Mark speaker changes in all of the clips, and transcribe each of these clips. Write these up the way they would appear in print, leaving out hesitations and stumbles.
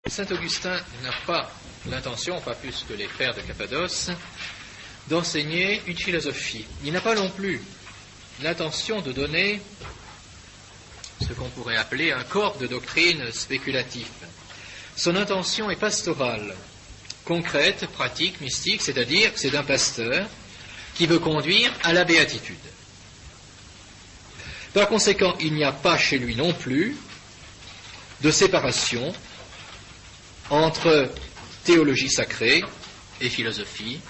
Speaker 1: Saint Augustin n'a pas l'intention, pas plus que les frères de Cappadoce, d'enseigner une philosophie. Il n'a pas non plus l'intention de donner ce qu'on pourrait appeler un corps de doctrine spéculatif. Son intention est pastorale, concrète, pratique, mystique, c'est-à-dire que c'est un pasteur qui veut conduire à la béatitude. Par conséquent, il n'y a pas chez lui non plus de séparation entre théologie sacrée et philosophie,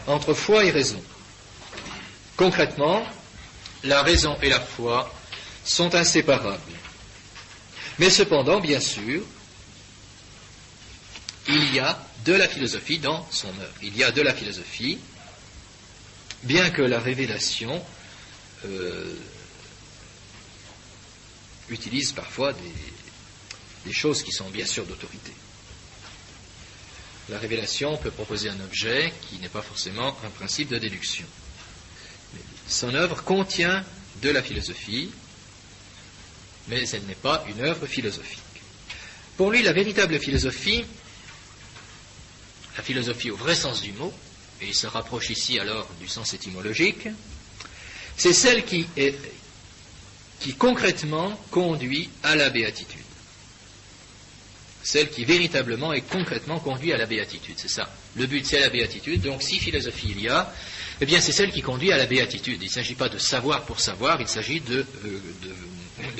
Speaker 1: entre foi et raison. Concrètement, la raison et la foi sont inséparables. Mais cependant, bien sûr, il y a de la philosophie dans son œuvre. Il y a de la philosophie, bien que la révélation utilise parfois des choses qui sont bien sûr d'autorité. La révélation peut proposer un objet qui n'est pas forcément un principe de déduction. Mais son œuvre contient de la philosophie, mais elle n'est pas une œuvre philosophique. Pour lui, la véritable philosophie, la philosophie au vrai sens du mot, et il se rapproche ici alors du sens étymologique, c'est celle qui concrètement conduit à la béatitude. Celle qui véritablement et concrètement conduit à la béatitude, c'est ça. Le but, c'est la béatitude. Donc, si philosophie il y a, eh bien, c'est celle qui conduit à la béatitude. Il ne s'agit pas de savoir pour savoir, il s'agit de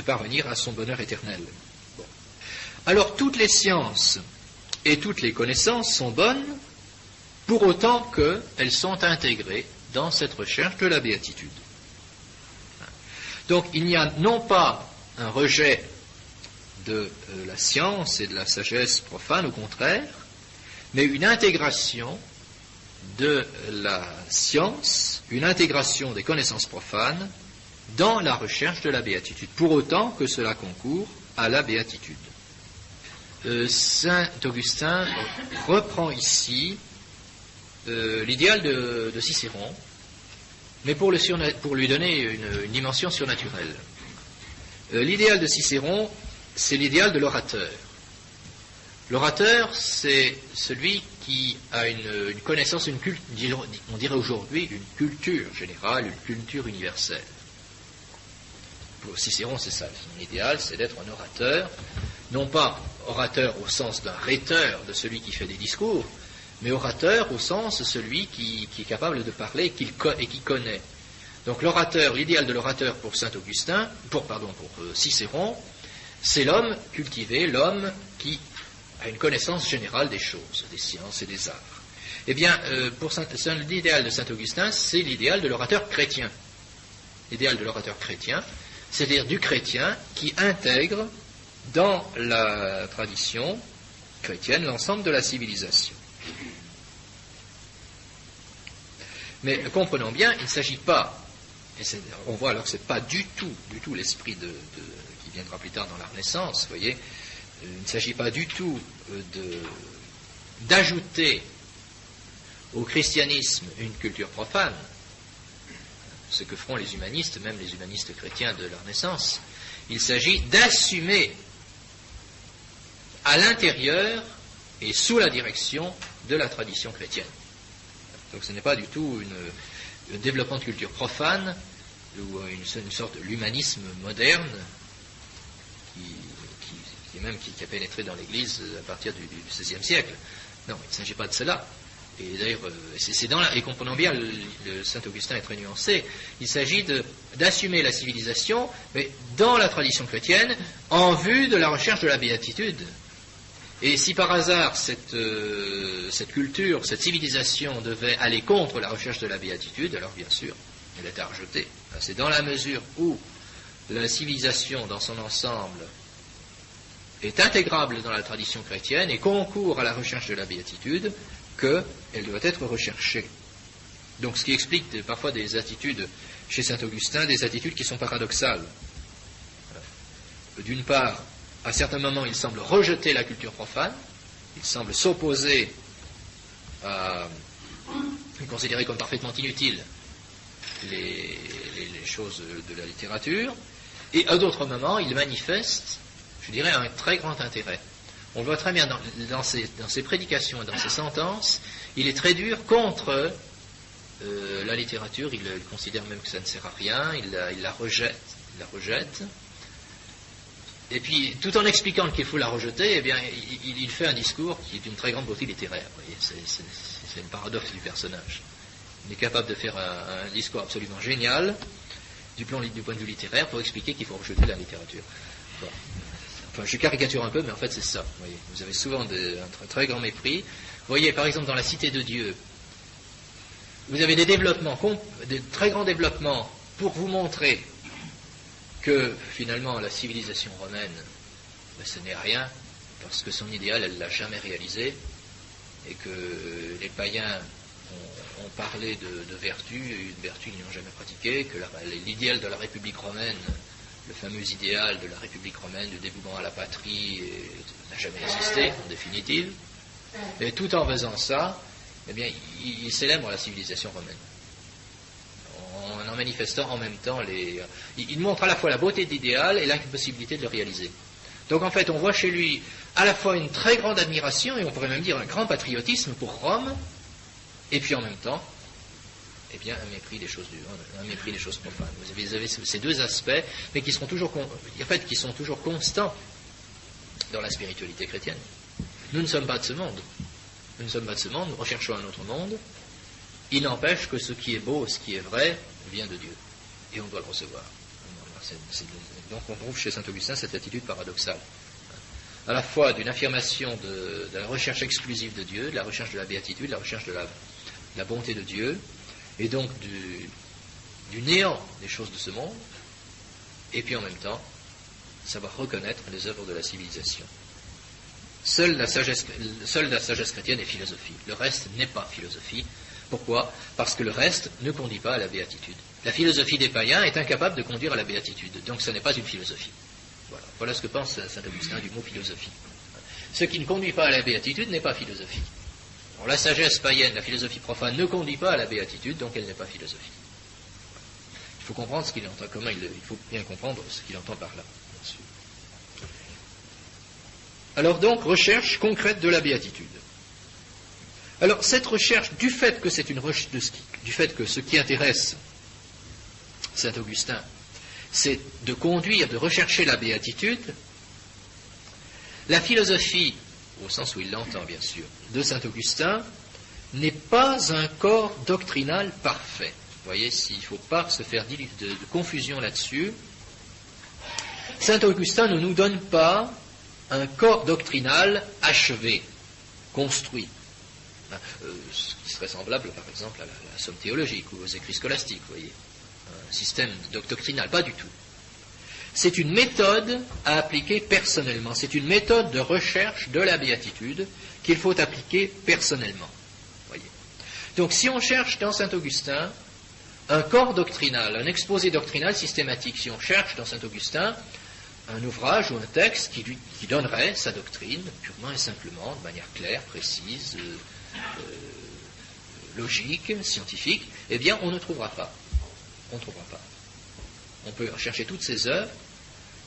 Speaker 1: parvenir à son bonheur éternel. Bon. Alors, toutes les sciences et toutes les connaissances sont bonnes, pour autant qu'elles sont intégrées dans cette recherche de la béatitude. Donc, il n'y a non pas un rejet de la science et de la sagesse profane, au contraire, mais une intégration de la science, une intégration des connaissances profanes dans la recherche de la béatitude, pour autant que cela concourt à la béatitude. Saint Augustin reprend ici l'idéal de Cicéron, mais pour lui donner une dimension surnaturelle. L'idéal de Cicéron, c'est l'idéal de l'orateur. L'orateur, c'est celui qui a une connaissance, on dirait aujourd'hui, une culture générale, une culture universelle. Pour Cicéron, c'est ça. Son idéal, c'est d'être un orateur, non pas orateur au sens d'un rhéteur, de celui qui fait des discours, mais orateur au sens de celui qui est capable de parler et qui connaît. Donc l'orateur, l'idéal de l'orateur pour pour Cicéron, c'est l'homme cultivé, l'homme qui a une connaissance générale des choses, des sciences et des arts. Eh bien, l'idéal de saint Augustin, c'est l'idéal de l'orateur chrétien. L'idéal de l'orateur chrétien, c'est-à-dire du chrétien qui intègre dans la tradition chrétienne l'ensemble de la civilisation. Mais comprenons bien, il ne s'agit pas, et on voit alors que ce n'est pas du tout l'esprit qui viendra plus tard dans la Renaissance, vous voyez, il ne s'agit pas du tout d'ajouter au christianisme une culture profane, ce que feront les humanistes, même les humanistes chrétiens de la Renaissance. Il s'agit d'assumer à l'intérieur et sous la direction de la tradition chrétienne. Donc ce n'est pas du tout un développement de culture profane ou une sorte de l'humanisme moderne qui a pénétré dans l'Église à partir du XVIe siècle. Non, il ne s'agit pas de cela. Et d'ailleurs, et comprenons bien, le Saint Augustin est très nuancé, il s'agit d'assumer la civilisation, mais dans la tradition chrétienne, en vue de la recherche de la béatitude. Et si par hasard cette culture, cette civilisation devait aller contre la recherche de la béatitude, alors bien sûr, elle est à rejeter. C'est dans la mesure où la civilisation dans son ensemble est intégrable dans la tradition chrétienne et concourt à la recherche de la béatitude qu'elle doit être recherchée. Donc ce qui explique parfois des attitudes chez saint Augustin, des attitudes qui sont paradoxales. D'une part, à certains moments, il semble rejeter la culture profane, il semble s'opposer à considérer comme parfaitement inutiles les choses de la littérature, et à d'autres moments, il manifeste, je dirais, un très grand intérêt on le voit très bien dans ses prédications et dans ses sentences, il est très dur contre la littérature, il considère même que ça ne sert à rien, il la rejette. Et puis, tout en expliquant qu'il faut la rejeter, eh bien, il fait un discours qui est d'une très grande beauté littéraire. Vous voyez, c'est le paradoxe du personnage. Il est capable de faire un discours absolument génial du point de vue littéraire pour expliquer qu'il faut rejeter la littérature. Bon. Enfin, je caricature un peu, mais en fait, c'est ça. Vous voyez, vous avez souvent un très grand mépris. Vous voyez, par exemple, dans la Cité de Dieu, vous avez des développements, des très grands développements pour vous montrer que finalement la civilisation romaine, ce n'est rien, parce que son idéal, elle ne l'a jamais réalisé, et que les païens ont parlé de vertu, une vertu qu'ils n'ont jamais pratiquée, que l'idéal de la République romaine, le fameux idéal de la République romaine, du dévouement à la patrie, n'a jamais existé, en définitive. Et tout en faisant ça, eh bien, il célèbre la civilisation romaine. En manifestant en même temps il montre à la fois la beauté de l'idéal et l'impossibilité de le réaliser. Donc en fait, on voit chez lui à la fois une très grande admiration, et on pourrait même dire un grand patriotisme pour Rome, et puis en même temps, eh bien, un mépris des choses profanes. Vous avez ces deux aspects, mais qui sont toujours constants dans la spiritualité chrétienne. Nous ne sommes pas de ce monde. Nous recherchons un autre monde. Il n'empêche que ce qui est beau, ce qui est vrai, vient de Dieu. Et on doit le recevoir. Donc on trouve chez saint Augustin cette attitude paradoxale. À la fois d'une affirmation de la recherche exclusive de Dieu, de la recherche de la béatitude, de la recherche de la bonté de Dieu, et donc du néant des choses de ce monde, et puis en même temps, savoir reconnaître les œuvres de la civilisation. Seule la sagesse chrétienne est philosophie. Le reste n'est pas philosophie. Pourquoi ? Parce que le reste ne conduit pas à la béatitude. La philosophie des païens est incapable de conduire à la béatitude. Donc ce n'est pas une philosophie. Voilà ce que pense saint Augustin du mot philosophie. Ce qui ne conduit pas à la béatitude n'est pas philosophie. Alors, la sagesse païenne, la philosophie profane, ne conduit pas à la béatitude, donc elle n'est pas philosophie. Il faut comprendre ce qu'il entend. Il faut bien comprendre ce qu'il entend par là. Alors donc, recherche concrète de la béatitude. Alors, cette recherche, du fait que ce qui intéresse saint Augustin, c'est de rechercher la béatitude, la philosophie, au sens où il l'entend bien sûr, de saint Augustin, n'est pas un corps doctrinal parfait. Vous voyez, s'il ne faut pas se faire de confusion là-dessus, saint Augustin ne nous donne pas un corps doctrinal achevé, construit. Ce qui serait semblable, par exemple, à la somme théologique ou aux écrits scolastiques, vous voyez. Un système doctrinal, pas du tout. C'est une méthode à appliquer personnellement. C'est une méthode de recherche de la béatitude qu'il faut appliquer personnellement. Voyez. Donc, si on cherche dans saint Augustin un corps doctrinal, un exposé doctrinal systématique, si on cherche dans saint Augustin un ouvrage ou un texte qui donnerait sa doctrine purement et simplement, de manière claire, précise, logique, scientifique, eh bien, on ne trouvera pas. On peut chercher toutes ces œuvres,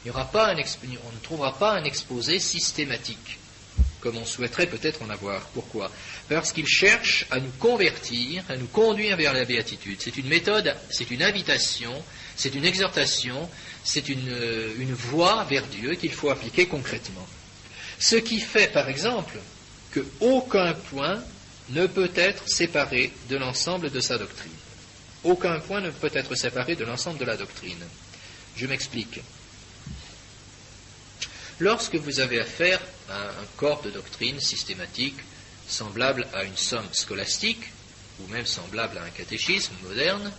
Speaker 1: on ne trouvera pas un exposé systématique, comme on souhaiterait peut-être en avoir. Pourquoi ? Parce qu'il cherche à nous convertir, à nous conduire vers la béatitude. C'est une méthode, c'est une invitation, c'est une exhortation, c'est une voie vers Dieu qu'il faut appliquer concrètement. Ce qui fait, par exemple, qu'aucun point ne peut être séparé de l'ensemble de sa doctrine. Aucun point ne peut être séparé de l'ensemble de la doctrine. Je m'explique. Lorsque vous avez affaire à un corps de doctrine systématique semblable à une somme scolastique, ou même semblable à un catéchisme moderne,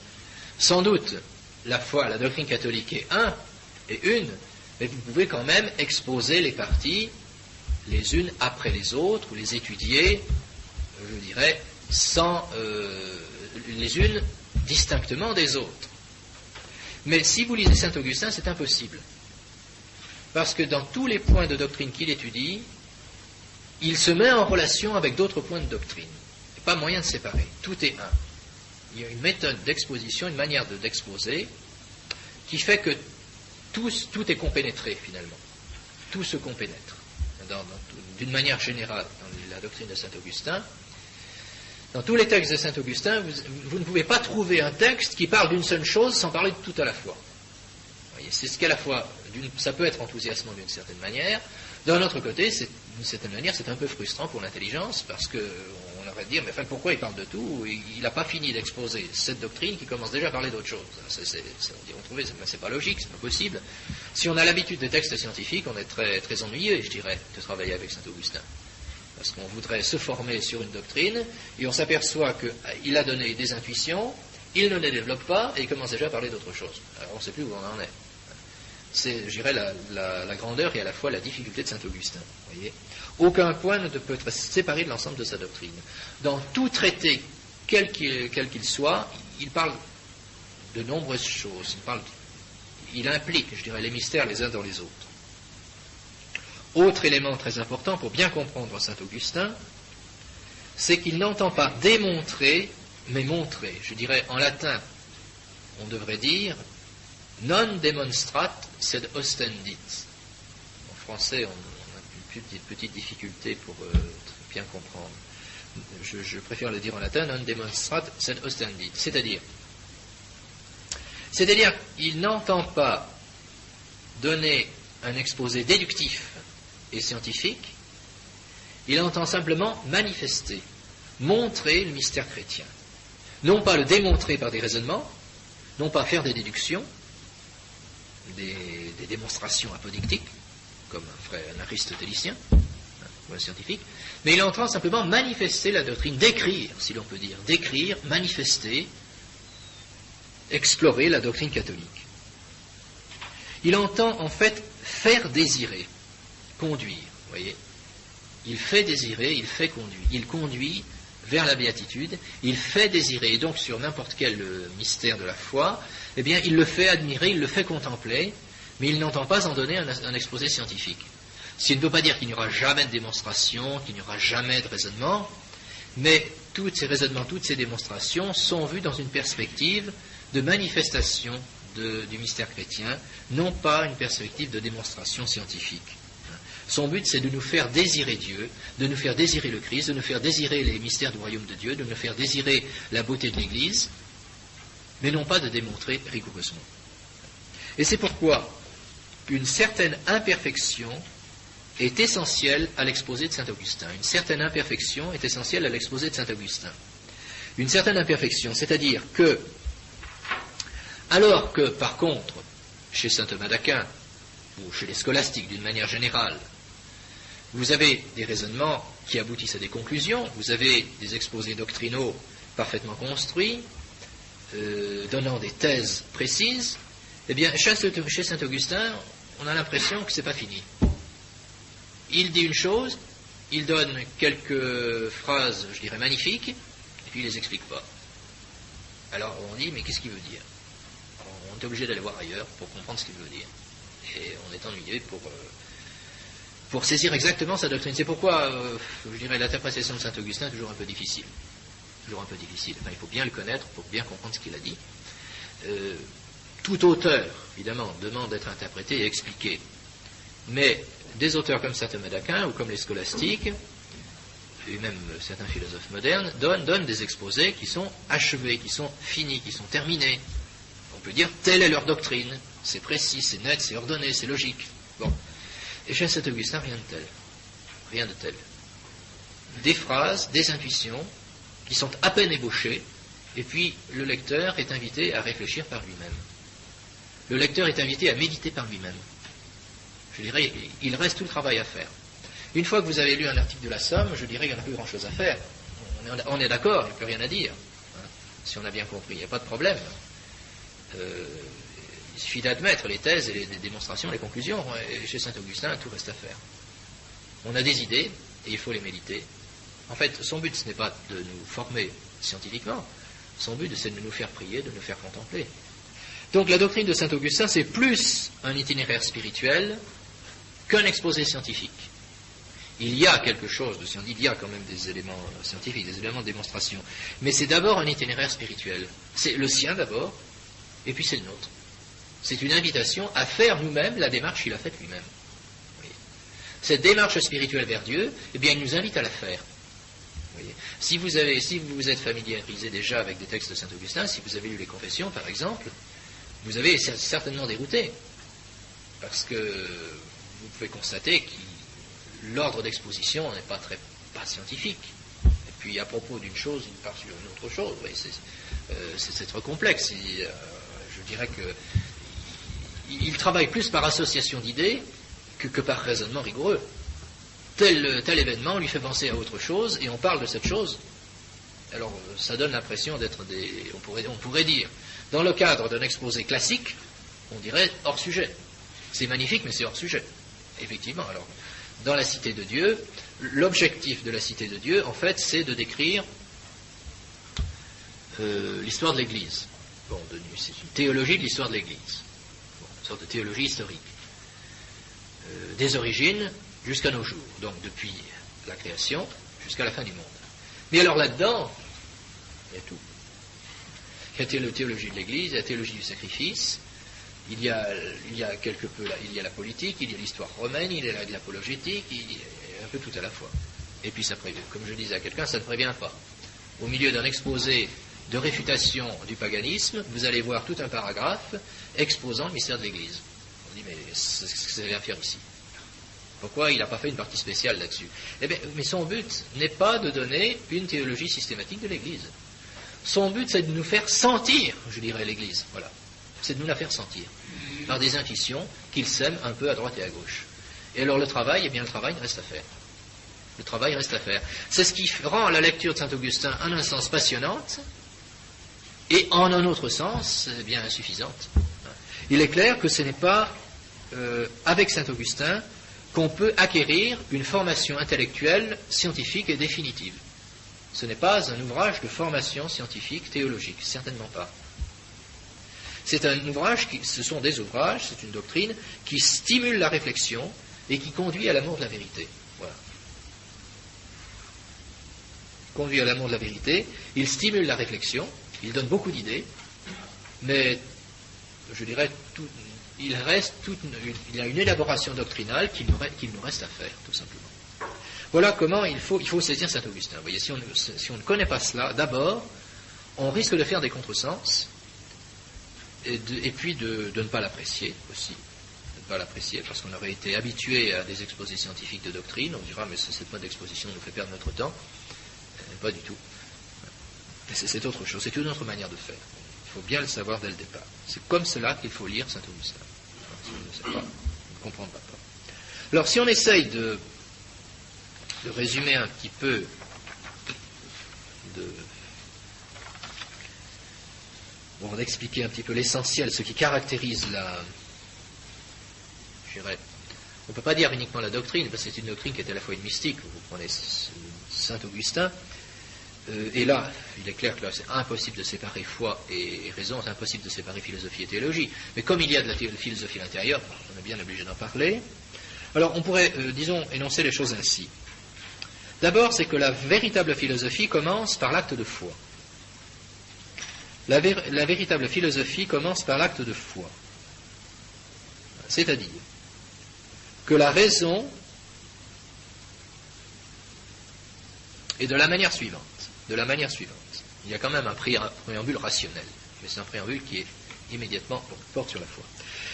Speaker 1: sans doute la doctrine catholique est une, mais vous pouvez quand même exposer les parties les unes après les autres, ou les étudier, je dirais, les unes distinctement des autres. Mais si vous lisez saint Augustin, c'est impossible. Parce que dans tous les points de doctrine qu'il étudie, il se met en relation avec d'autres points de doctrine. Il n'y a pas moyen de séparer. Tout est un. Il y a une méthode d'exposition, une manière d'exposer, qui fait que tout est compénétré finalement. Tout se compénètre. d'une manière générale, dans la doctrine de saint Augustin, dans tous les textes de saint Augustin, vous ne pouvez pas trouver un texte qui parle d'une seule chose sans parler de tout à la fois. Vous voyez, c'est ce qu'à la fois, ça peut être enthousiasmant d'une certaine manière. D'un autre côté, d'une certaine manière, c'est un peu frustrant pour l'intelligence, parce qu'on aurait dire, mais enfin, pourquoi il parle de tout? Il n'a pas fini d'exposer cette doctrine qui commence déjà à parler d'autre chose. C'est pas logique, c'est pas possible. Si on a l'habitude des textes scientifiques, on est très, très ennuyé, je dirais, de travailler avec saint Augustin. Parce qu'on voudrait se former sur une doctrine, et on s'aperçoit qu'il a donné des intuitions, il ne les développe pas, et il commence déjà à parler d'autre chose. Alors on ne sait plus où on en est. C'est, je dirais, la grandeur et à la fois la difficulté de saint Augustin. Voyez, aucun point ne peut être séparé de l'ensemble de sa doctrine. Dans tout traité, quel qu'il soit, il parle de nombreuses choses. Il implique, je dirais, les mystères les uns dans les autres. Autre élément très important pour bien comprendre saint Augustin, c'est qu'il n'entend pas démontrer, mais montrer. Je dirais, en latin, on devrait dire non demonstrat sed ostendit. En français, on a une petite difficulté pour bien comprendre. Je préfère le dire en latin, non demonstrat sed ostendit. C'est-à-dire, il n'entend pas donner un exposé déductif et scientifique, il entend simplement manifester, montrer le mystère chrétien. Non pas le démontrer par des raisonnements, non pas faire des déductions, des démonstrations apodictiques, comme un aristotélicien, ou un scientifique, mais il entend simplement manifester la doctrine, décrire, si l'on peut dire, décrire, manifester, explorer la doctrine catholique. Il entend en fait faire désirer, conduire, vous voyez. Il fait désirer, il fait conduire. Il conduit vers la béatitude, il fait désirer, et donc sur n'importe quel mystère de la foi, eh bien, il le fait admirer, il le fait contempler, mais il n'entend pas en donner un exposé scientifique. Ce qui ne veut pas dire qu'il n'y aura jamais de démonstration, qu'il n'y aura jamais de raisonnement, mais tous ces raisonnements, toutes ces démonstrations sont vues dans une perspective de manifestation du mystère chrétien, non pas une perspective de démonstration scientifique. Son but, c'est de nous faire désirer Dieu, de nous faire désirer le Christ, de nous faire désirer les mystères du royaume de Dieu, de nous faire désirer la beauté de l'Église, mais non pas de démontrer rigoureusement. Et c'est pourquoi une certaine imperfection est essentielle à l'exposé de saint Augustin. Une certaine imperfection est essentielle à l'exposé de saint Augustin. Une certaine imperfection, c'est-à-dire que, alors que, par contre, chez saint Thomas d'Aquin, ou chez les scolastiques d'une manière générale, vous avez des raisonnements qui aboutissent à des conclusions, vous avez des exposés doctrinaux parfaitement construits, donnant des thèses précises, eh bien, chez saint Augustin, on a l'impression que ce n'est pas fini. Il dit une chose, il donne quelques phrases, je dirais, magnifiques, et puis il ne les explique pas. Alors on dit, mais qu'est-ce qu'il veut dire? On est obligé d'aller voir ailleurs pour comprendre ce qu'il veut dire. Et on est ennuyé pour saisir exactement sa doctrine. C'est pourquoi, je dirais, l'interprétation de saint Augustin est toujours un peu difficile. Enfin, il faut bien le connaître pour bien comprendre ce qu'il a dit. Tout auteur, évidemment, demande d'être interprété et expliqué. Mais des auteurs comme saint Thomas d'Aquin ou comme les scolastiques, et même certains philosophes modernes, donnent des exposés qui sont achevés, qui sont finis, qui sont terminés. On peut dire, telle est leur doctrine. C'est précis, c'est net, c'est ordonné, c'est logique. Bon. Et chez saint Augustin, rien de tel. Rien de tel. Des phrases, des intuitions, qui sont à peine ébauchées, et puis le lecteur est invité à réfléchir par lui-même. Le lecteur est invité à méditer par lui-même. Je dirais, il reste tout le travail à faire. Une fois que vous avez lu un article de la Somme, je dirais qu'il n'y en a plus grand-chose à faire. On est d'accord, il n'y a plus rien à dire. Si on a bien compris, il n'y a pas de problème. Il suffit d'admettre les thèses et les démonstrations, les conclusions. Et chez saint Augustin, tout reste à faire. On a des idées et il faut les méditer. En fait, son but, ce n'est pas de nous former scientifiquement. Son but, c'est de nous faire prier, de nous faire contempler. Donc la doctrine de saint Augustin, c'est plus un itinéraire spirituel qu'un exposé scientifique. Il y a quelque chose de scientifique, il y a quand même des éléments scientifiques, des éléments de démonstration. Mais c'est d'abord un itinéraire spirituel. C'est le sien d'abord, et puis c'est le nôtre. C'est une invitation à faire nous-mêmes la démarche qu'il a faite lui-même. Oui. cette démarche spirituelle vers Dieu, eh bien, il nous invite à la faire. Vous voyez. Si vous êtes familiarisé déjà avec des textes de saint Augustin, si vous avez lu les Confessions, par exemple, vous avez certainement dérouté. Parce que vous pouvez constater que l'ordre d'exposition n'est pas scientifique. Et puis, à propos d'une chose, il part sur une autre chose. Oui, c'est trop complexe. Je dirais qu'il travaille plus par association d'idées que par raisonnement rigoureux. Tel événement lui fait penser à autre chose, et on parle de cette chose. Alors, ça donne l'impression d'être on pourrait dire, dans le cadre d'un exposé classique, on dirait hors sujet. C'est magnifique, mais c'est hors sujet. Effectivement, alors, dans la Cité de Dieu, l'objectif de la Cité de Dieu, en fait, c'est de décrire l'histoire de l'Église. Bon, c'est une théologie de l'histoire de l'Église. Bon, une sorte de théologie historique. Des origines jusqu'à nos jours, donc depuis la création jusqu'à la fin du monde. Mais alors là-dedans, il y a tout. Il y a la théologie de l'Église, il y a la théologie du sacrifice, il y a quelque peu il y a la politique, il y a l'histoire romaine, il y a de l'apologétique, il y a un peu tout à la fois. Et puis ça prévient, comme je disais à quelqu'un, ça ne prévient pas. Au milieu d'un exposé de réfutation du paganisme, vous allez voir tout un paragraphe exposant le mystère de l'Église. On dit, mais qu'est-ce que ça vient faire ici? Pourquoi il n'a pas fait une partie spéciale là-dessus? Eh bien, mais son but n'est pas de donner une théologie systématique de l'Église. Son but, c'est de nous faire sentir, je dirais, l'Église. Voilà. C'est de nous la faire sentir. Par des intuitions qu'il sème un peu à droite et à gauche. Et alors le travail, eh bien le travail reste à faire. Le travail reste à faire. C'est ce qui rend la lecture de saint Augustin en un sens passionnante et en un autre sens, eh bien insuffisante. Il est clair que ce n'est pas avec saint Augustin qu'on peut acquérir une formation intellectuelle, scientifique et définitive. Ce n'est pas un ouvrage de formation scientifique, théologique, certainement pas. C'est un ouvrage, ce sont des ouvrages, c'est une doctrine qui stimule la réflexion et qui conduit à l'amour de la vérité. Voilà. Conduit à l'amour de la vérité, il stimule la réflexion, il donne beaucoup d'idées, mais je dirais il y a une élaboration doctrinale qu'il nous reste à faire, tout simplement. Voilà comment il faut saisir saint Augustin. Vous voyez, si on ne connaît pas cela, d'abord, on risque de faire des contresens, et puis de ne pas l'apprécier aussi. De ne pas l'apprécier, parce qu'on aurait été habitué à des exposés scientifiques de doctrine, on dira, mais cette mode d'exposition nous fait perdre notre temps. Pas du tout. C'est autre chose, c'est une autre manière de faire. Il faut bien le savoir dès le départ. C'est comme cela qu'il faut lire saint Augustin. Si on ne sait pas, on ne comprendra pas. Alors, si on essaye de résumer un petit peu, d'expliquer un petit peu l'essentiel, ce qui caractérise on ne peut pas dire uniquement la doctrine, parce que c'est une doctrine qui est à la fois une mystique. Vous prenez saint Augustin, et là, il est clair que là, c'est impossible de séparer foi et raison, c'est impossible de séparer philosophie et théologie. Mais comme il y a de la philosophie à l'intérieur, on est bien obligé d'en parler. Alors, on pourrait, énoncer les choses ainsi. D'abord, c'est que la véritable philosophie commence par l'acte de foi. La véritable philosophie commence par l'acte de foi. C'est-à-dire que la raison est de la manière suivante. Il y a quand même un préambule rationnel, mais c'est un préambule qui est immédiatement porte sur la foi.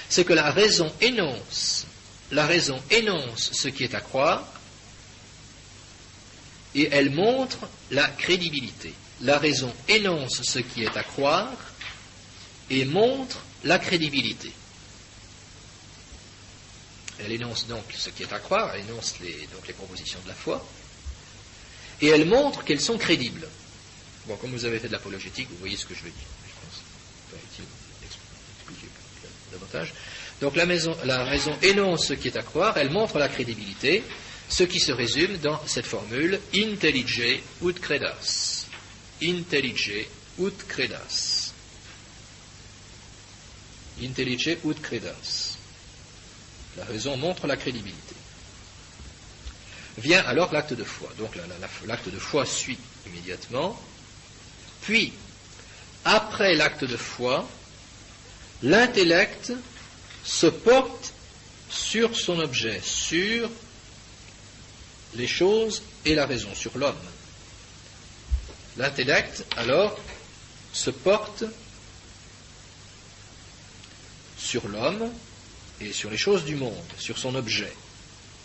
Speaker 1: C'est que la raison énonce ce qui est à croire, et elle montre la crédibilité. La raison énonce ce qui est à croire et montre la crédibilité. Elle énonce donc ce qui est à croire, elle énonce les propositions de la foi, et elle montre qu'elles sont crédibles. Bon, comme vous avez fait de l'apologétique, vous voyez ce que je veux dire. Je pense que c'est pas utile d'expliquer davantage. Donc la raison énonce ce qui est à croire, elle montre la crédibilité, ce qui se résume dans cette formule intellige ut credas. Intellige ut credas. Intellige ut credas. La raison montre la crédibilité. Vient alors l'acte de foi. Donc l'acte de foi suit immédiatement. Puis, après l'acte de foi, l'intellect se porte sur son objet, sur les choses et la raison, sur l'homme. L'intellect, alors, se porte sur l'homme et sur les choses du monde, sur son objet,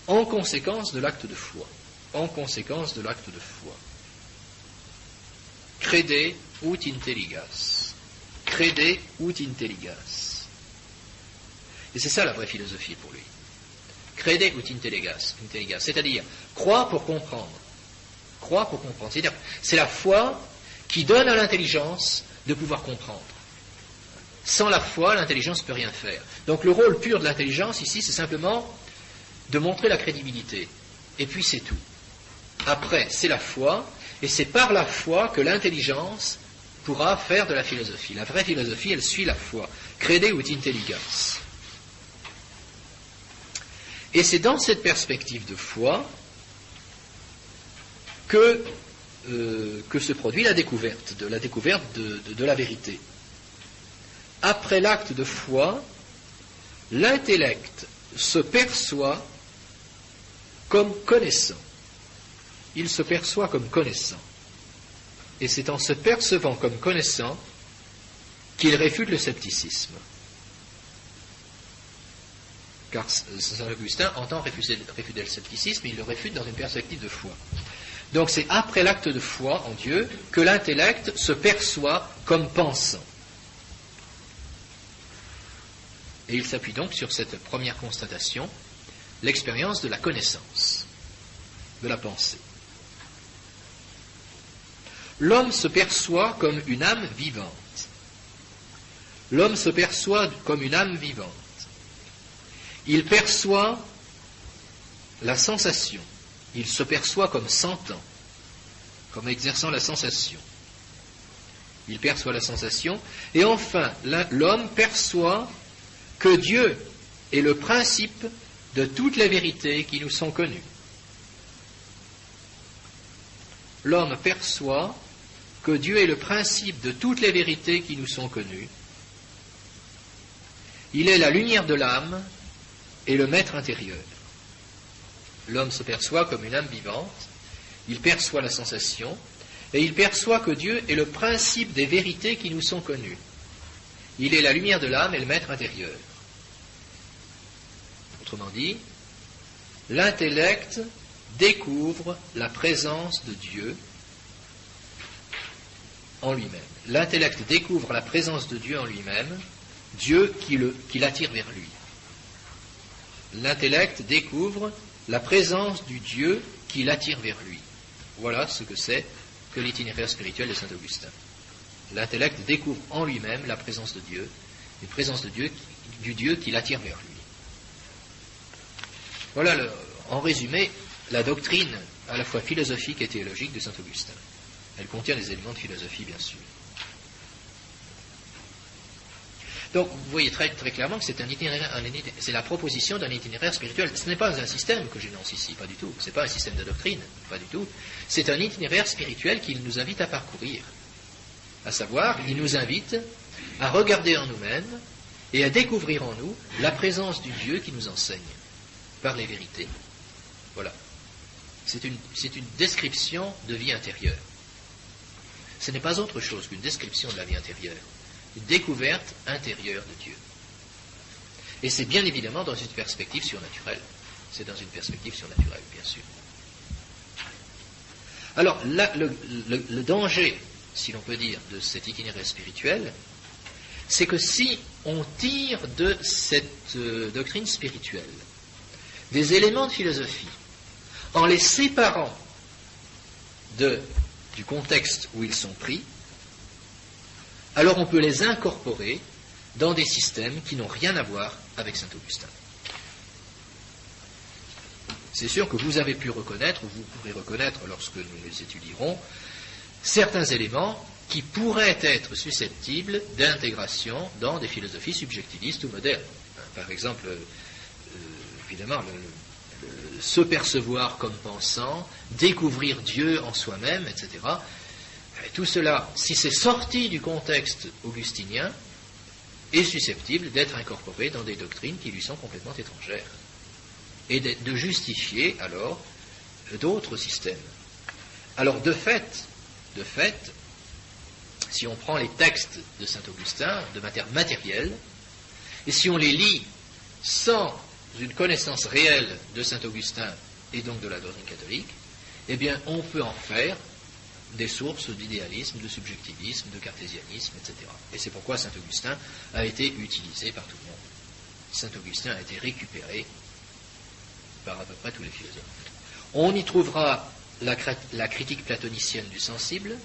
Speaker 1: en conséquence de l'acte de foi. En conséquence de l'acte de foi. Crede ut intelligas. Crede ut intelligas. Et c'est ça la vraie philosophie pour lui. Crede ut intelligas. C'est-à-dire, croire pour comprendre. Croire pour comprendre. C'est-à-dire, c'est la foi qui donne à l'intelligence de pouvoir comprendre. Sans la foi, l'intelligence ne peut rien faire. Donc le rôle pur de l'intelligence ici, c'est simplement de montrer la crédibilité. Et puis c'est tout. Après, c'est la foi, et c'est par la foi que l'intelligence pourra faire de la philosophie. La vraie philosophie, elle suit la foi. Crede ut intelligas. Et c'est dans cette perspective de foi que se produit la découverte de la vérité. Après l'acte de foi, l'intellect se perçoit comme connaissant. Il se perçoit comme connaissant. Et c'est en se percevant comme connaissant qu'il réfute le scepticisme. Car Saint Augustin entend réfuter le scepticisme, mais il le réfute dans une perspective de foi. Donc c'est après l'acte de foi en Dieu que l'intellect se perçoit comme pensant. Et il s'appuie donc sur cette première constatation, l'expérience de la connaissance, de la pensée. L'homme se perçoit comme une âme vivante. L'homme se perçoit comme une âme vivante. Il perçoit la sensation. Il se perçoit comme sentant, comme exerçant la sensation. Il perçoit la sensation. Et enfin, l'homme perçoit que Dieu est le principe de toutes les vérités qui nous sont connues. L'homme perçoit que Dieu est le principe de toutes les vérités qui nous sont connues. Il est la lumière de l'âme et le maître intérieur. L'homme se perçoit comme une âme vivante, il perçoit la sensation, et il perçoit que Dieu est le principe des vérités qui nous sont connues. Il est la lumière de l'âme et le maître intérieur. Autrement dit, l'intellect découvre la présence de Dieu en lui-même. L'intellect découvre la présence de Dieu en lui-même, Dieu qui l'attire vers lui. L'intellect découvre la présence du Dieu qui l'attire vers lui. Voilà ce que c'est que l'itinéraire spirituel de saint Augustin. L'intellect découvre en lui-même la présence de Dieu, une présence de Dieu, du Dieu qui l'attire vers lui. Voilà, en résumé, la doctrine à la fois philosophique et théologique de saint Augustin. Elle contient des éléments de philosophie, bien sûr. Donc, vous voyez très, très clairement que c'est c'est la proposition d'un itinéraire spirituel. Ce n'est pas un système que j'énonce ici, pas du tout. Ce n'est pas un système de doctrine, pas du tout. C'est un itinéraire spirituel qu'il nous invite à parcourir. À savoir, il nous invite à regarder en nous-mêmes et à découvrir en nous la présence du Dieu qui nous enseigne par les vérités. Voilà. C'est une description de vie intérieure. Ce n'est pas autre chose qu'une description de la vie intérieure. Une découverte intérieure de Dieu. Et c'est bien évidemment dans une perspective surnaturelle. C'est dans une perspective surnaturelle, bien sûr. Alors, là, le danger, si l'on peut dire, de cet itinéraire spirituel, c'est que si on tire de cette doctrine spirituelle des éléments de philosophie, en les séparant du contexte où ils sont pris, alors on peut les incorporer dans des systèmes qui n'ont rien à voir avec saint Augustin. C'est sûr que vous avez pu reconnaître, ou vous pourrez reconnaître lorsque nous les étudierons, certains éléments qui pourraient être susceptibles d'intégration dans des philosophies subjectivistes ou modernes. Par exemple, évidemment, se percevoir comme pensant, découvrir Dieu en soi-même, etc. Et tout cela, si c'est sorti du contexte augustinien, est susceptible d'être incorporé dans des doctrines qui lui sont complètement étrangères. Et de justifier alors d'autres systèmes. Alors de fait, si on prend les textes de saint Augustin de matière matérielle, et si on les lit sans une connaissance réelle de saint Augustin et donc de la doctrine catholique, eh bien on peut en faire des sources d'idéalisme, de subjectivisme, de cartésianisme, etc. Et c'est pourquoi saint Augustin a été utilisé par tout le monde. Saint Augustin a été récupéré par à peu près tous les philosophes. On y trouvera la critique platonicienne du sensible.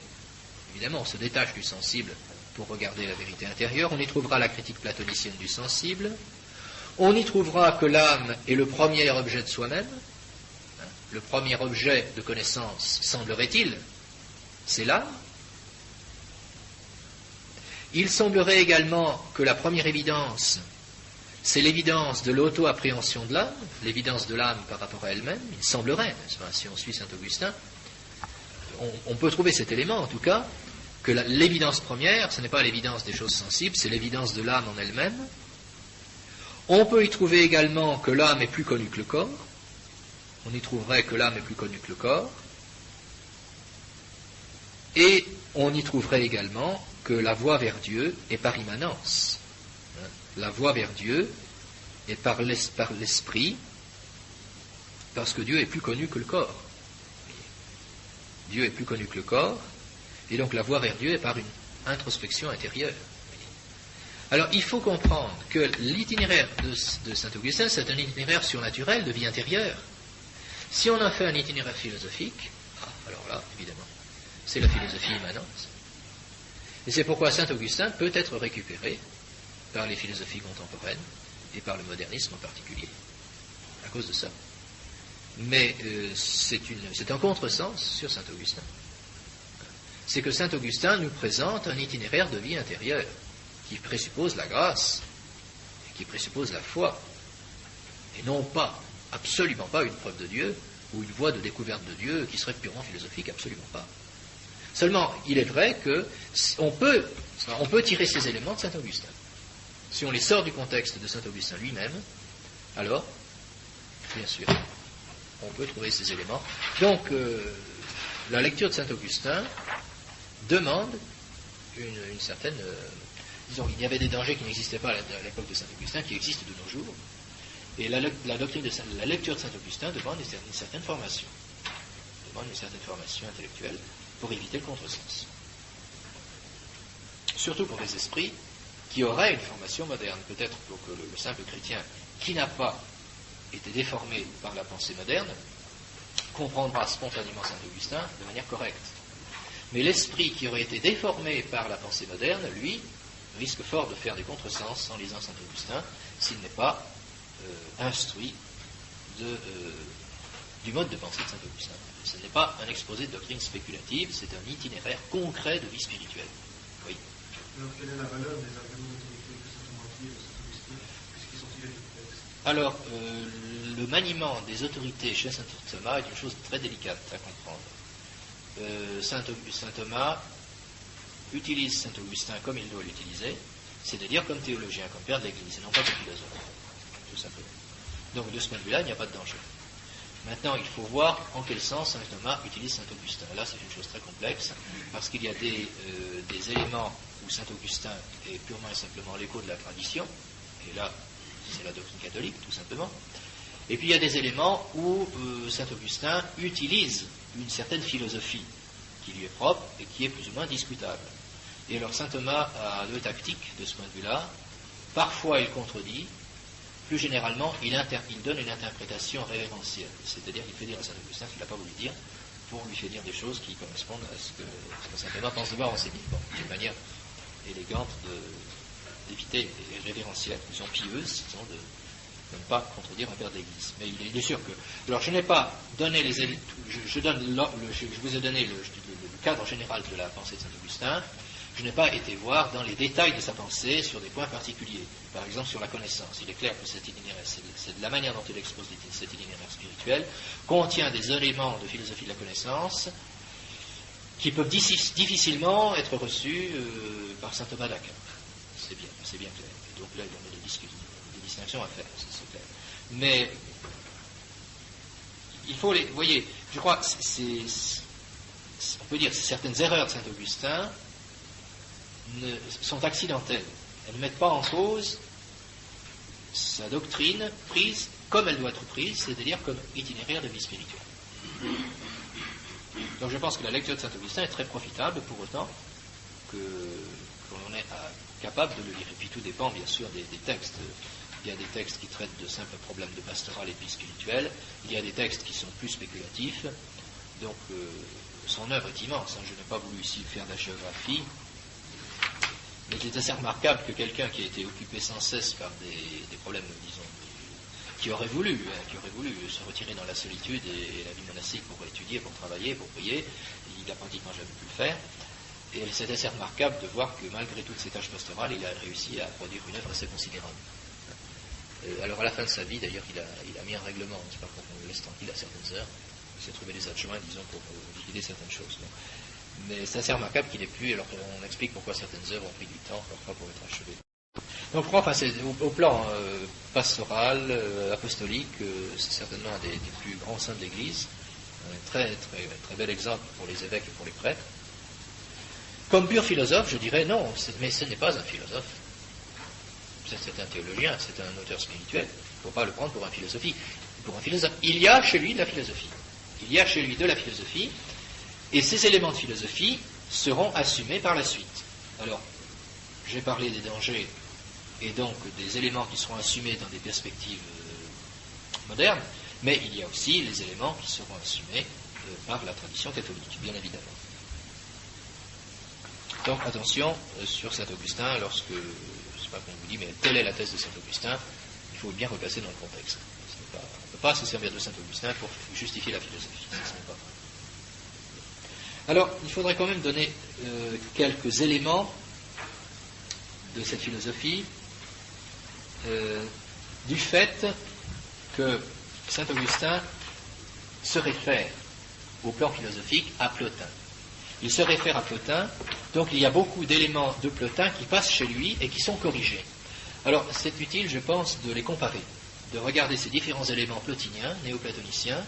Speaker 1: Évidemment, on se détache du sensible pour regarder la vérité intérieure. On y trouvera la critique platonicienne du sensible. On y trouvera que l'âme est le premier objet de soi-même. Le premier objet de connaissance, semblerait-il, c'est l'âme. Il semblerait également que la première évidence, c'est l'évidence de l'auto-appréhension de l'âme, l'évidence de l'âme par rapport à elle-même. Il semblerait, si on suit saint Augustin, on peut trouver cet élément en tout cas, que l'évidence première, ce n'est pas l'évidence des choses sensibles, c'est l'évidence de l'âme en elle-même. On peut y trouver également que l'âme est plus connue que le corps. On y trouverait que l'âme est plus connue que le corps. Et on y trouverait également que la voie vers Dieu est par immanence. La voie vers Dieu est par l'esprit, parce que Dieu est plus connu que le corps. Dieu est plus connu que le corps, et donc la voie vers Dieu est par une introspection intérieure. Alors il faut comprendre que l'itinéraire de saint Augustin, c'est un itinéraire surnaturel de vie intérieure. Si on en fait un itinéraire philosophique, alors là, évidemment, c'est la philosophie immanente. Et c'est pourquoi saint Augustin peut être récupéré par les philosophies contemporaines et par le modernisme en particulier, à cause de ça. Mais c'est un contresens sur saint Augustin. C'est que saint Augustin nous présente un itinéraire de vie intérieure qui présuppose la grâce, et qui présuppose la foi, et non pas, absolument pas une preuve de Dieu ou une voie de découverte de Dieu qui serait purement philosophique, absolument pas. Seulement, il est vrai qu'on peut tirer ces éléments de saint Augustin. Si on les sort du contexte de saint Augustin lui-même, alors, bien sûr, on peut trouver ces éléments. Donc, la lecture de saint Augustin demande une certaine... disons, il y avait des dangers qui n'existaient pas à l'époque de saint Augustin, qui existent de nos jours. Et la lecture de saint Augustin demande une certaine formation. Demande une certaine formation intellectuelle pour éviter le contresens. Surtout pour les esprits qui auraient une formation moderne. Peut-être pour que le simple chrétien qui n'a pas été déformé par la pensée moderne comprendra spontanément saint Augustin de manière correcte. Mais l'esprit qui aurait été déformé par la pensée moderne, lui, risque fort de faire des contresens en lisant saint Augustin s'il n'est pas instruit du mode de pensée de saint Augustin. Ce n'est pas un exposé de doctrine spéculative, c'est un itinéraire concret de vie spirituelle. Oui.
Speaker 2: Alors, quelle est la valeur des arguments d'autorité de saint Augustin et de saint Augustin, puisqu'ils sont tirés du texte?
Speaker 1: Alors, le maniement des autorités chez saint Thomas est une chose très délicate à comprendre. Saint Thomas utilise saint Augustin comme il doit l'utiliser, c'est-à-dire comme théologien, comme père de l'Église, et non pas comme philosophe, tout simplement. Donc, de ce point de vue-là, il n'y a pas de danger. Maintenant, il faut voir en quel sens saint Thomas utilise saint Augustin. Là, c'est une chose très complexe, parce qu'il y a des éléments où saint Augustin est purement et simplement l'écho de la tradition, et là, c'est la doctrine catholique, tout simplement. Et puis, il y a des éléments où saint Augustin utilise une certaine philosophie qui lui est propre et qui est plus ou moins discutable. Et alors, saint Thomas a deux tactiques de ce point de vue-là. Parfois, il contredit. Plus généralement, il donne une interprétation révérentielle, c'est-à-dire qu'il fait dire à saint Augustin ce qu'il n'a pas voulu dire, pour lui faire dire des choses qui correspondent à ce que saint Thomas pense devoir enseigner. Bon, d'une manière élégante d'éviter et révérentielle, disons pieuse, disons de ne pas contredire un père d'église. Mais il est sûr que... Alors, je n'ai pas donné les... Je vous ai donné le cadre général de la pensée de saint Augustin. Je n'ai pas été voir dans les détails de sa pensée sur des points particuliers. Par exemple, sur la connaissance. Il est clair que cet itinéraire, c'est de la manière dont il expose cet itinéraire spirituel, contient des éléments de philosophie de la connaissance qui peuvent difficilement être reçus par saint Thomas d'Aquin. C'est bien clair. Et donc là, il y a des distinctions à faire, c'est clair. Mais il faut les... Vous voyez, je crois que on peut dire que certaines erreurs de Saint-Augustin sont accidentelles. Elles ne mettent pas en cause sa doctrine prise comme elle doit être prise, c'est-à-dire comme itinéraire de vie spirituelle. Donc je pense que la lecture de Saint-Augustin est très profitable, pour autant que l'on est capable de le lire. Et puis tout dépend bien sûr des textes. Il y a des textes qui traitent de simples problèmes de pastoral et de vie spirituelle. Il y a des textes qui sont plus spéculatifs. Donc son œuvre est immense. Je n'ai pas voulu ici faire de la géographie. Mais il est assez remarquable que quelqu'un qui a été occupé sans cesse par des problèmes, disons, qui aurait voulu se retirer dans la solitude et la vie monastique pour étudier, pour travailler, pour prier, il n'a pratiquement jamais pu le faire. Et c'est assez remarquable de voir que malgré toutes ses tâches pastorales, il a réussi à produire une œuvre assez considérable. Alors à la fin de sa vie, d'ailleurs, il a mis un règlement, c'est pas pour qu'on le laisse tranquille à certaines heures. Il s'est trouvé des adjoints, disons, pour liquider certaines choses. Donc. Mais c'est assez remarquable qu'il n'ait plus, alors on explique pourquoi certaines œuvres ont pris du temps, parfois pour être achevées. Donc, c'est au plan pastoral, apostolique, c'est certainement un des plus grands saints de l'Église. Un très, très, très bel exemple pour les évêques et pour les prêtres. Comme pur philosophe, je dirais non, mais ce n'est pas un philosophe. C'est un théologien, c'est un auteur spirituel. Il ne faut pas le prendre pour un philosophe. Il y a chez lui de la philosophie. Il y a chez lui de la philosophie, et ces éléments de philosophie seront assumés par la suite. Alors, j'ai parlé des dangers et donc des éléments qui seront assumés dans des perspectives modernes, mais il y a aussi les éléments qui seront assumés par la tradition catholique, bien évidemment. Donc attention sur Saint-Augustin, lorsque, je ne sais pas qu'on vous dit, mais telle est la thèse de Saint-Augustin, il faut bien repasser dans le contexte. On ne peut pas se servir de Saint-Augustin pour justifier la philosophie, ce n'est pas vrai. Alors, il faudrait quand même donner quelques éléments de cette philosophie, du fait que Saint-Augustin se réfère au plan philosophique à Plotin. Il se réfère à Plotin, donc il y a beaucoup d'éléments de Plotin qui passent chez lui et qui sont corrigés. Alors c'est utile, je pense, de les comparer, de regarder ces différents éléments plotiniens, néoplatoniciens,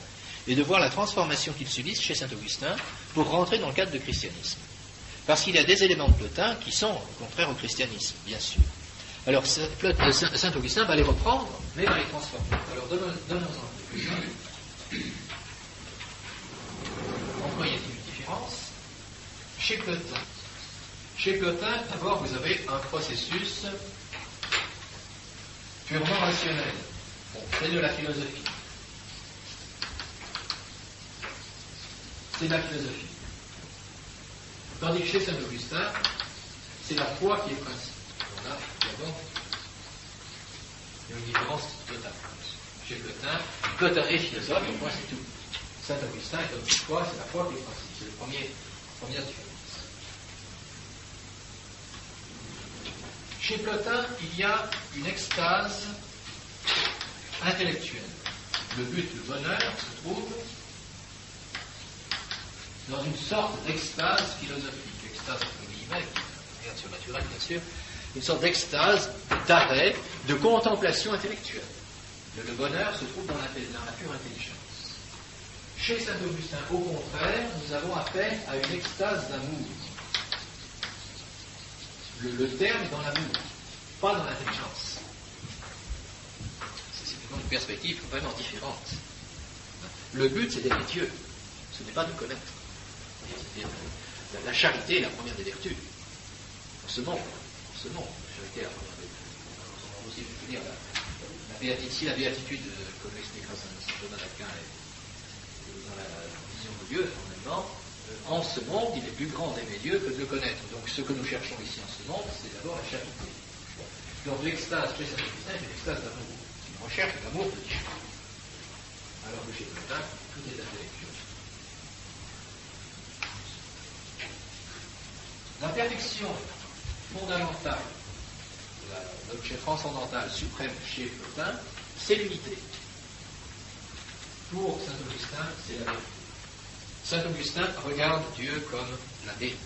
Speaker 1: et de voir la transformation qu'ils subissent chez Saint-Augustin pour rentrer dans le cadre du christianisme. Parce qu'il y a des éléments de Plotin qui sont contraires au christianisme, bien sûr. Alors Saint-Augustin va les reprendre, mais va les transformer. Alors donnons-en un peu. En quoi y a-t-il une différence? Chez Plotin, d'abord, vous avez un processus purement rationnel. Bon, c'est de la philosophie. C'est de la philosophie. Tandis que chez Saint-Augustin, c'est la foi qui est principe. On a d'abord une différence totale. Chez Plotin est philosophe, et moi c'est tout. Saint-Augustin est comme une foi, c'est la foi qui est principe. C'est la première différence. Chez Plotin, il y a une extase intellectuelle. Le but, le bonheur, se trouve dans une sorte d'extase philosophique, extase entre guillemets, qui est surnaturelle bien sûr, une sorte d'extase, d'arrêt, de contemplation intellectuelle. Le bonheur se trouve dans la pure intelligence. Chez Saint-Augustin, au contraire, nous avons affaire à une extase d'amour. Le terme est dans l'amour, pas dans l'intelligence. C'est une perspective vraiment différente. Le but, c'est d'aimer Dieu, ce n'est pas de connaître. La charité est la première des vertus. En ce monde, la charité est la première des vertus. On va aussi dire si la béatitude, comme l'expliquera Saint Thomas d'Aquin, est dans la vision de Dieu, finalement, en ce monde, il est plus grand d'aimer Dieu que de le connaître. Donc ce que nous cherchons ici en ce monde, c'est d'abord la charité. Donc l'extase chez Saint-Augustin, c'est l'extase d'amour. C'est une recherche de l'amour de Dieu. Alors que chez Plotin, tout est intellectuel. La perfection fondamentale, l'objet transcendantal suprême chez Plotin, c'est l'unité. Pour Saint-Augustin, c'est la vérité. Saint-Augustin regarde Dieu comme la vérité.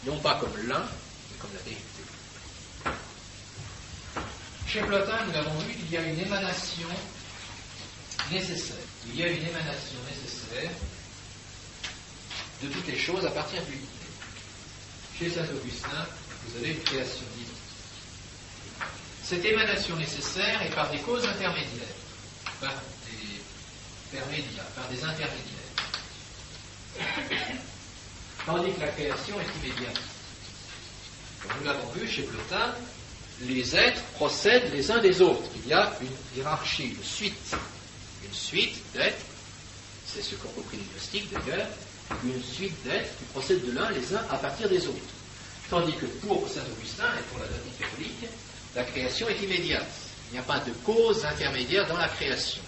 Speaker 1: Non pas comme l'un, mais comme la vérité. Chez Plotin, nous l'avons vu, il y a une émanation nécessaire. Il y a une émanation nécessaire de toutes les choses à partir de l'unité. Chez saint Augustin, vous avez une création divine. Cette émanation nécessaire est par des causes intermédiaires, par des intermédiaires. Tandis que la création est immédiate. Comme nous l'avons vu chez Plotin, les êtres procèdent les uns des autres. Il y a une hiérarchie, une suite d'êtres, c'est ce qu'ont compris les gnostiques d'ailleurs, une suite d'êtres qui procèdent de l'un les uns à partir des autres. Tandis que pour saint Augustin et pour la doctrine catholique, la création est immédiate. Il n'y a pas de cause intermédiaire dans la création.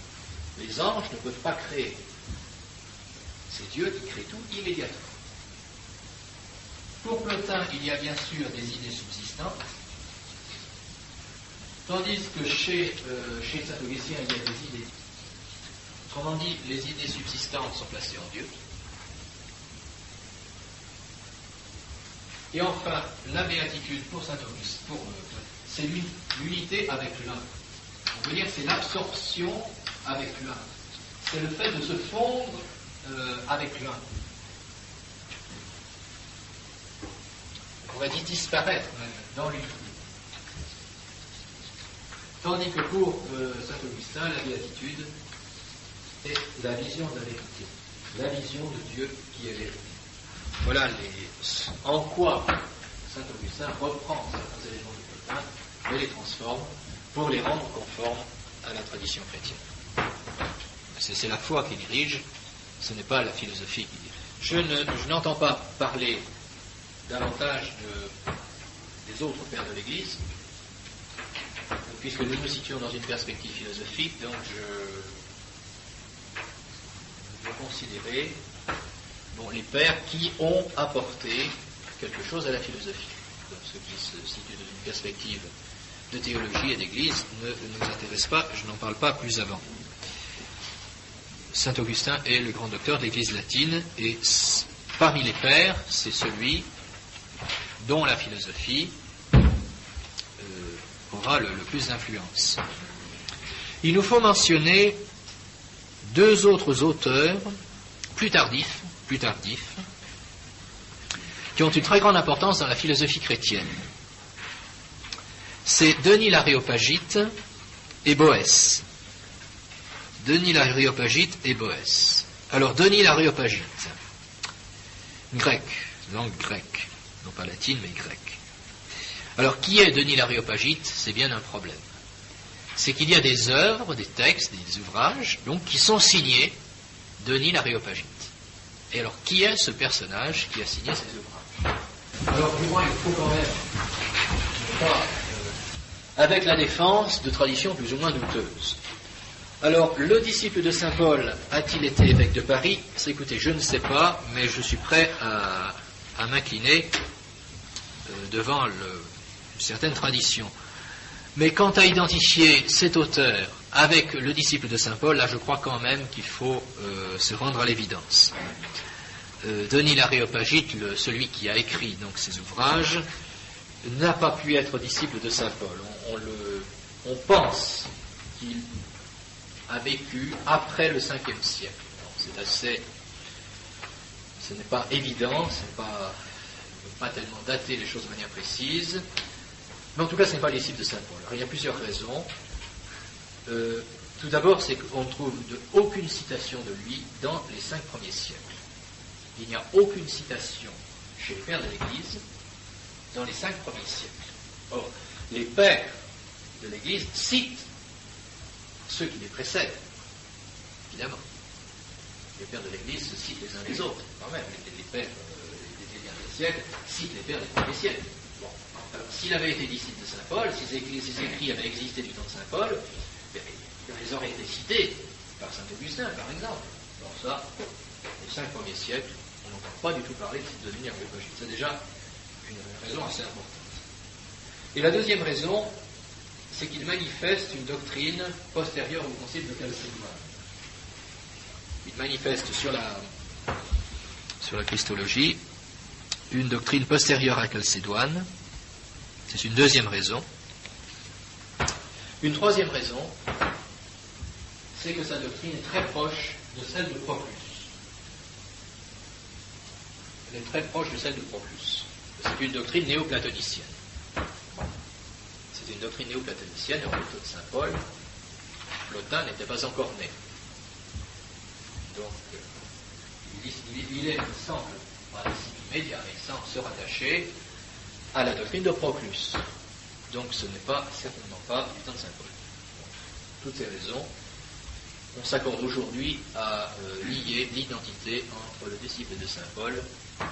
Speaker 1: Les anges ne peuvent pas créer. C'est Dieu qui crée tout immédiatement. Pour Plotin, il y a bien sûr des idées subsistantes, tandis que chez saint Augustin, il y a des idées. Autrement dit, les idées subsistantes sont placées en Dieu. Et enfin, la béatitude pour saint Augustin, c'est l'unité avec l'un. On veut dire que c'est l'absorption avec l'un. C'est le fait de se fondre avec l'un. On pourrait dire disparaître dans l'unité. Tandis que pour saint Augustin, la béatitude est la vision de la vérité, la vision de Dieu qui est vérité. Voilà en quoi saint Augustin reprend certains éléments de Plotin et les transforme pour les rendre conformes à la tradition chrétienne. C'est la foi qui dirige, ce n'est pas la philosophie qui dirige. Je n'entends pas parler davantage des autres pères de l'Église, puisque nous nous situons dans une perspective philosophique, donc je vais considérer les pères qui ont apporté quelque chose à la philosophie. Donc, ceux qui se situent dans une perspective de théologie et d'église ne nous intéressent pas, je n'en parle pas plus avant. Saint Augustin est le grand docteur de l'église latine, et parmi les pères, c'est celui dont la philosophie aura le plus d'influence. Il nous faut mentionner deux autres auteurs plus tardifs, qui ont une très grande importance dans la philosophie chrétienne. C'est Denis l'Aréopagite et Boès. Denis l'Aréopagite et Boès. Alors, Denis l'Aréopagite, grec, langue grecque, non pas latine, mais grecque. Alors, qui est Denis l'Aréopagite? C'est bien un problème. C'est qu'il y a des œuvres, des textes, des ouvrages, donc, qui sont signés Denis l'Aréopagite. Et alors, qui est ce personnage qui a signé ces ouvrages? Alors, du moins, il faut quand même pas, avec la défense de traditions plus ou moins douteuses. Alors, le disciple de saint Paul a-t-il été évêque de Paris? Écoutez, je ne sais pas, mais je suis prêt à m'incliner devant une certaine tradition. Mais quant à identifier cet auteur avec le disciple de saint Paul, là, je crois quand même qu'il faut se rendre à l'évidence. Denis l'Aréopagite, celui qui a écrit donc ces ouvrages, n'a pas pu être disciple de saint Paul. On pense qu'il a vécu après le 5e siècle. Ce n'est pas évident, on ne peut pas tellement dater les choses de manière précise, mais en tout cas, ce n'est pas le disciple de saint Paul. Alors, il y a plusieurs raisons. Tout d'abord, c'est qu'on ne trouve aucune citation de lui dans les 5 premiers siècles. Il n'y a aucune citation chez les pères de l'Église dans les 5 premiers siècles. Or, les pères de l'Église citent ceux qui les précèdent, évidemment. Les pères de l'Église se citent les uns les autres, quand même. Les pères des derniers siècles citent les pères des premiers siècles. Bon. Alors, s'il avait été disciple de saint Paul, si ses écrits avaient existé du temps de saint Paul, ils auraient été cités par saint Augustin, par exemple. Alors ça, les 5 premiers siècles, on n'entend pas du tout parler de Denis l'Aréopagite. C'est déjà une raison assez importante. Et la deuxième raison, c'est qu'il manifeste une doctrine postérieure au concile de Chalcédoine. Il manifeste sur la Christologie une doctrine postérieure à Chalcédoine. C'est une deuxième raison. Une troisième raison, c'est que sa doctrine est très proche de celle de Proclus. Elle est très proche de celle de Proclus. C'est une doctrine néoplatonicienne. C'est une doctrine néoplatonicienne, et en méthode de Saint Paul, Plotin n'était pas encore né. Donc, il semble, pas immédiat, mais il semble se rattacher à la doctrine de Proclus. Donc, ce n'est pas, certainement pas du temps de Saint Paul. Pour toutes ces raisons, on s'accorde aujourd'hui à lier l'identité entre le disciple de Saint Paul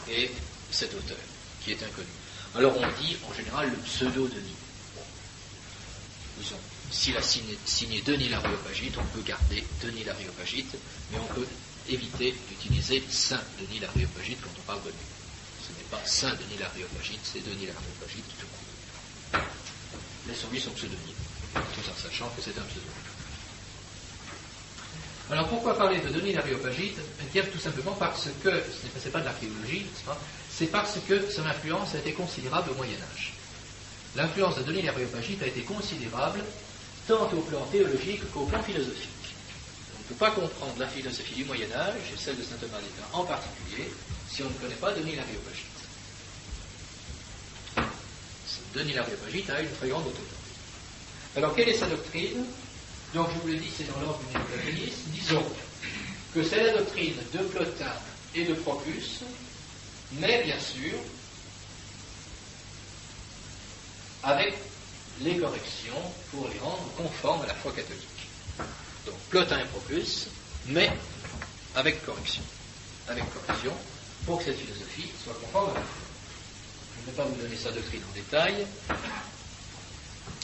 Speaker 1: et cet auteur, qui est inconnu. Alors, on dit en général le pseudo-Denis. Disons, s'il a signé Denis l'Aréopagite, on peut garder Denis l'Aréopagite, mais on peut éviter d'utiliser Saint Denis l'Aréopagite quand on parle de lui. Ce n'est pas Saint Denis l'Aréopagite, c'est Denis l'Aréopagite tout court. Laissons-lui son pseudonyme, tout en sachant que c'est un pseudonyme. Alors pourquoi parler de Denis l'Aréopagite? Bien tout simplement parce que, ce n'est pas de l'archéologie, c'est parce que son influence a été considérable au Moyen-Âge. L'influence de Denis l'Aréopagite a été considérable tant au plan théologique qu'au plan philosophique. On ne peut pas comprendre la philosophie du Moyen-Âge, et celle de saint Thomas d'Aquin en particulier, si on ne connaît pas Denis l'Aréopagite. Denis l'Aréopagite a une très grande autorité. Alors, quelle est sa doctrine? Donc, je vous l'ai dit, c'est dans l'ordre du néoplatonisme. Disons que c'est la doctrine de Plotin et de Proclus, mais bien sûr, avec les corrections pour les rendre conformes à la foi catholique. Donc, Plotin et Proclus, mais avec correction. Avec correction, pour que cette philosophie soit conforme à la foi. Je ne vais pas vous donner sa doctrine en détail,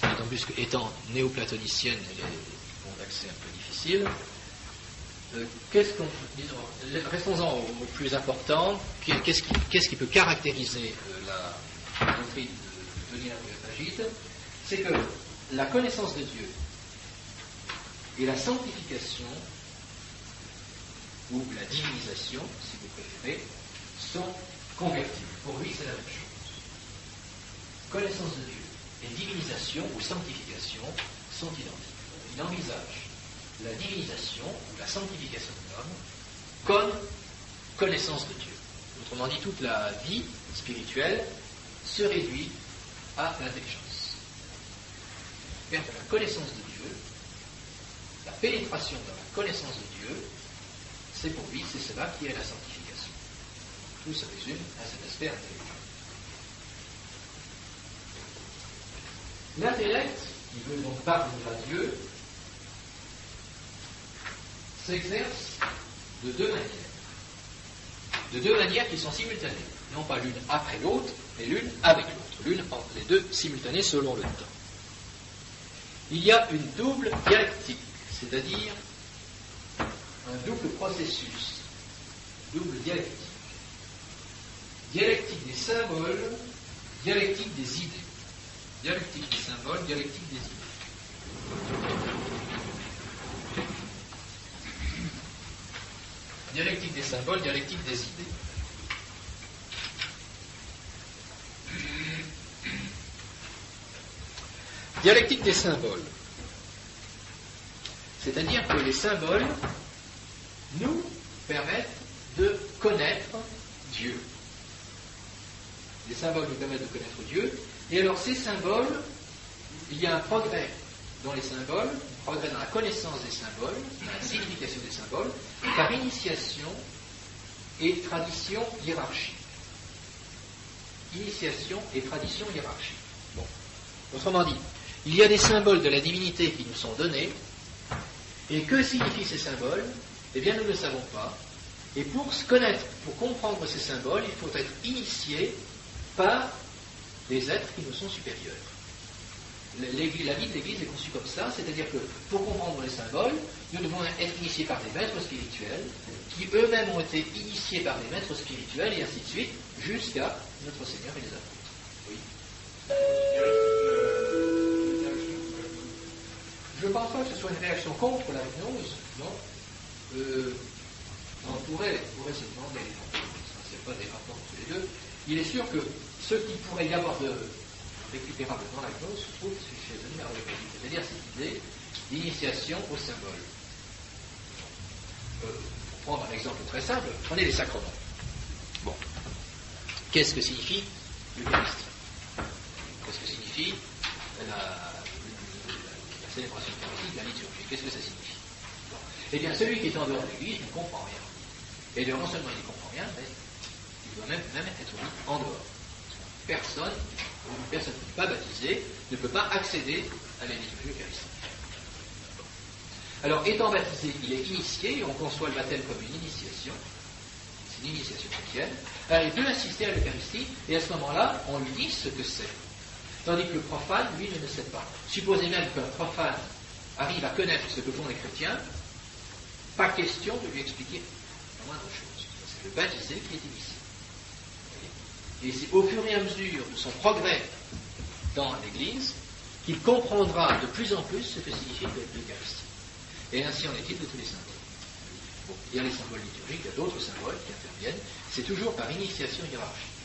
Speaker 1: d'autant plus qu'étant néoplatonicienne, elle est bon d'accès un peu difficile. Restons-en au plus important. Qu'est-ce qui peut caractériser la doctrine de Denis l'Aréopagite? C'est que la connaissance de Dieu et la sanctification, ou la divinisation, si vous préférez, sont convertibles. Pour lui, c'est la même chose. Connaissance de Dieu et divinisation ou sanctification sont identiques. Il envisage la divinisation ou la sanctification de l'homme comme connaissance de Dieu. Autrement dit, toute la vie spirituelle se réduit à l'intelligence. La connaissance de Dieu, la pénétration dans la connaissance de Dieu, c'est pour lui, c'est cela qui est la sanctification. Tout se résume à cet aspect intellectuel. L'intellect, qui veut donc parvenir à Dieu, s'exerce de deux manières. De deux manières qui sont simultanées. Non pas l'une après l'autre, mais l'une avec l'autre. L'une entre les deux simultanées selon le temps. Il y a une double dialectique, c'est-à-dire un double processus. Double dialectique. Dialectique des symboles, dialectique des idées. Dialectique des symboles, dialectique des idées. Dialectique des symboles, dialectique des idées. Dialectique des symboles. C'est-à-dire que les symboles nous permettent de connaître Dieu. Les symboles nous permettent de connaître Dieu. Et alors ces symboles, il y a un progrès dans les symboles, un progrès dans la connaissance des symboles, dans la signification des symboles, par initiation et tradition hiérarchique. Initiation et tradition hiérarchique. Bon. Autrement dit, il y a des symboles de la divinité qui nous sont donnés, et que signifient ces symboles? Eh bien, nous ne le savons pas. Et pour se connaître, pour comprendre ces symboles, il faut être initié par des êtres qui nous sont supérieurs. La vie de l'Église est conçue comme ça, c'est-à-dire que pour comprendre les symboles, nous devons être initiés par des maîtres spirituels, qui eux-mêmes ont été initiés par des maîtres spirituels, et ainsi de suite, jusqu'à notre Seigneur et les apôtres. Oui. Je ne pense pas que ce soit une réaction contre la gnose, non. On pourrait se demander, ce n'est pas des rapports entre les deux. Il est sûr que ce qui pourrait y avoir de récupérable dans la gnose se trouve chez Denis l'Aréopagite, c'est-à-dire cette idée d'initiation au symbole. Pour prendre un exemple très simple, prenez les sacrements. Bon. Qu'est-ce que signifie l'Eucharistie? Qu'est-ce que signifie la célébration eucharistique, la liturgie? Qu'est-ce que ça signifie? Bon. Eh bien, celui qui est en dehors de l'Église ne comprend rien. Et non seulement il ne comprend rien, mais il doit même être mis en dehors. Personne qui n'est pas baptisée ne peut pas accéder à la liturgie eucharistique. Alors, étant baptisé, il est initié, et on conçoit le baptême comme une initiation. C'est une initiation chrétienne. Alors, il peut assister à l'Eucharistie, et à ce moment-là, on lui dit ce que c'est. Tandis que le profane, lui, ne sait pas. Supposez même qu'un profane arrive à connaître ce que font les chrétiens, pas question de lui expliquer la moindre chose. C'est le baptisé qui est initié. Et c'est au fur et à mesure de son progrès dans l'Église qu'il comprendra de plus en plus ce que signifie l'Eucharistie. Et ainsi en est-il de tous les symboles. Bon, il y a les symboles liturgiques, il y a d'autres symboles qui interviennent. C'est toujours par initiation hiérarchique.